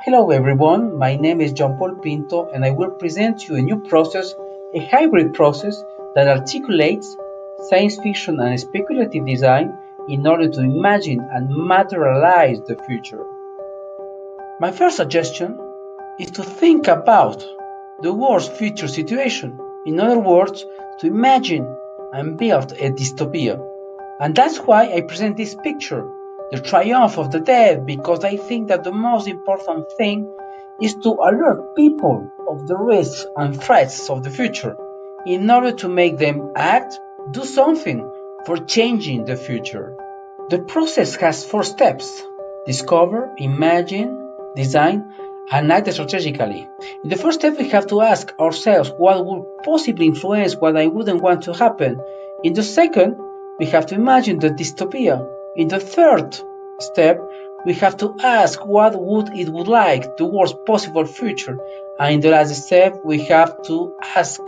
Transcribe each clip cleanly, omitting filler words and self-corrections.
Hello everyone, my name is John Paul Pinto and I will present you a new process, a hybrid process that articulates science fiction and speculative design in order to imagine and materialize the future. My first suggestion is to think about the worst future situation. In other words, to imagine and build a dystopia. And that's why I present this picture, the triumph of the dead, because I think that the most important thing is to alert people of the risks and threats of the future in order to make them act, do something for changing the future. The process has 4 steps: discover, imagine, design, and act strategically. In the first step, we have to ask ourselves what would possibly influence what I wouldn't want to happen. In the second, we have to imagine the dystopia. In the third step, we have to ask what would like the worst possible future. And in the last step, we have to ask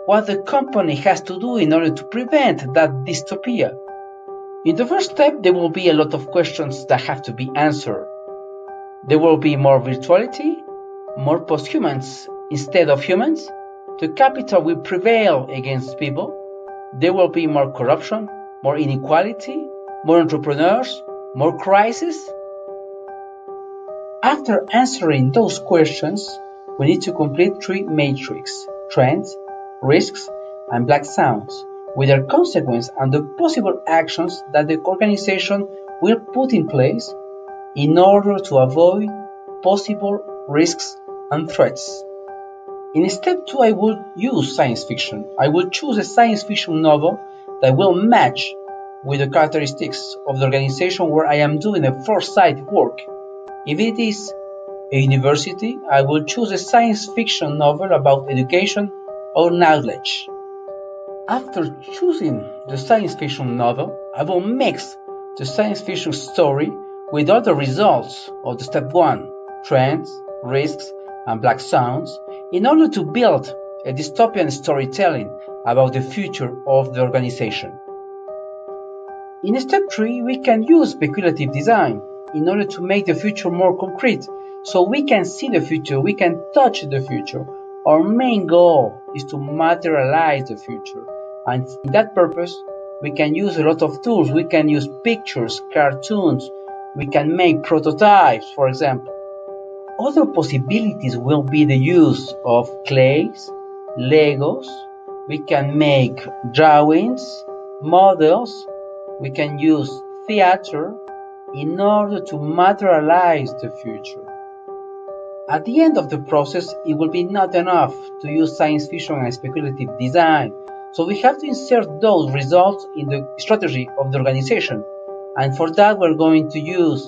what the company has to do in order to prevent that dystopia. In the first step, there will be a lot of questions that have to be answered. There will be more virtuality, more post-humans instead of humans. The capital will prevail against people. There will be more corruption, more inequality, more entrepreneurs, more crisis. After answering those questions, we need to complete 3 matrices: trends, risks, and black swans, with their consequence and the possible actions that the organization will put in place in order to avoid possible risks and threats. In step 2, I will use science fiction. I will choose a science fiction novel that will match with the characteristics of the organization where I am doing a foresight work. If it is a university, I will choose a science fiction novel about education or knowledge. After choosing the science fiction novel, I will mix the science fiction story with other results of the step 1, trends, risks, and black swans, in order to build a dystopian storytelling about the future of the organization. In step 3, we can use speculative design in order to make the future more concrete, so we can see the future, we can touch the future. Our main goal is to materialize the future, and in that purpose, we can use a lot of tools. We can use pictures, cartoons, we can make prototypes, for example. Other possibilities will be the use of clays, Legos, we can make drawings, models, we can use theater in order to materialize the future. At the end of the process, it will be not enough to use science fiction and speculative design, so we have to insert those results in the strategy of the organization. And for that, we're going to use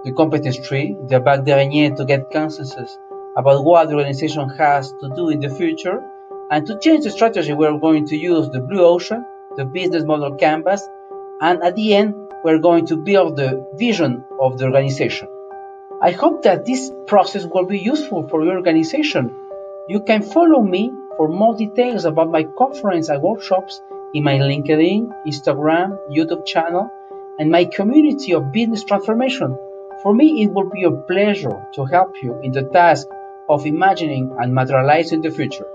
the competence tree, the bac d'araignée, to get consensus about what the organization has to do in the future. And to change the strategy, we're going to use the blue ocean, the business model canvas, and at the end, we're going to build the vision of the organization. I hope that this process will be useful for your organization. You can follow me for more details about my conference and workshops in my LinkedIn, Instagram, YouTube channel, and my community of business transformation. For me, it will be a pleasure to help you in the task of imagining and materializing the future.